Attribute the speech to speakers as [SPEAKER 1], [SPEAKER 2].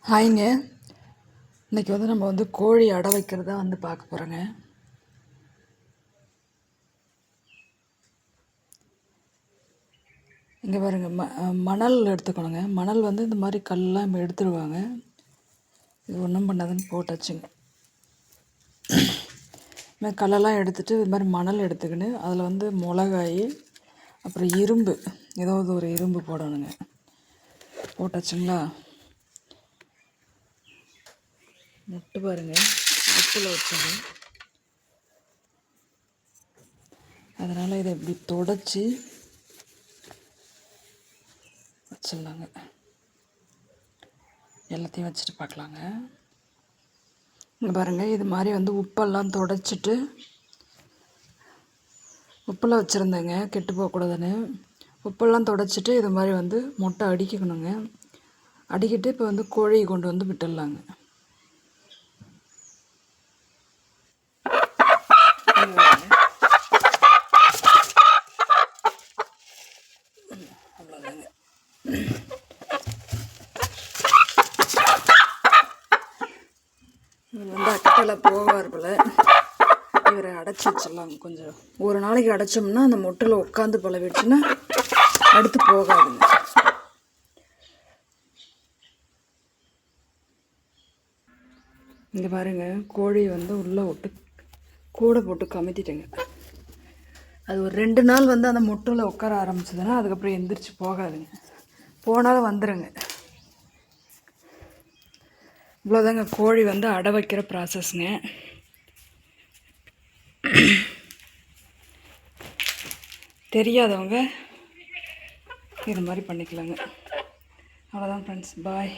[SPEAKER 1] ஹாய்ங்க. இன்றைக்கி நம்ம கோழி அடை வைக்கிறதா பார்க்க போகிறோங்க. இங்கே பாருங்கள், மணல் எடுத்துக்கணுங்க. மணல் இந்த மாதிரி கல்லாம் எடுத்துருவாங்க. இது ஒன்றும் பண்ணாதுன்னு போட்டாச்சுங்க. கல்லெல்லாம் எடுத்துகிட்டு இது மாதிரி மணல் எடுத்துக்கின்னு அதில் மிளகாய், அப்புறம் இரும்பு, ஏதாவது ஒரு இரும்பு போடணுங்க. போட்டாச்சுங்களா? முட்டு பாருங்கள், உப்பில் வச்சது. அதனால் இதை இப்படி தொடச்சி வச்சிடலாங்க. எல்லாத்தையும் வச்சுட்டு பார்க்கலாங்க. இங்கே பாருங்கள், இது மாதிரி உப்பெல்லாம் தொடச்சிட்டு உப்பெல்லாம் வச்சுருந்தேங்க, கெட்டு போகக்கூடாதுன்னு. உப்பெல்லாம் தொடச்சிட்டு இது மாதிரி முட்டை அடிக்கணுங்க. அடிக்கிட்டு இப்போ கோழியை கொண்டு விட்டுடலாங்க. அவ்வளோதாங்க. இவர் அக்கட்டலை போவார் போல். இவரை அடைச்சி வச்சிடலாங்க. கொஞ்சம் ஒரு நாளைக்கு அடைச்சோம்னா அந்த முட்டையில் உட்காந்து பழவிடுச்சுன்னா அடுத்து போகாதுங்க. இங்கே பாருங்கள், கோழி உள்ளே விட்டு கூடை போட்டு கமித்திட்டேங்க. அது ஒரு 2 நாள் அந்த முட்டையில் உட்கார ஆரம்பிச்சதுன்னா அதுக்கப்புறம் எந்திரிச்சு போகாதுங்க. போனாலும் வந்துடுங்க. இவ்வளோதாங்க கோழி அடை வைக்கிற ப்ராசஸ்ங்க. தெரியாதவங்க இது மாதிரி பண்ணிக்கலாங்க. அவ்வளோதான் ஃப்ரெண்ட்ஸ், பாய்.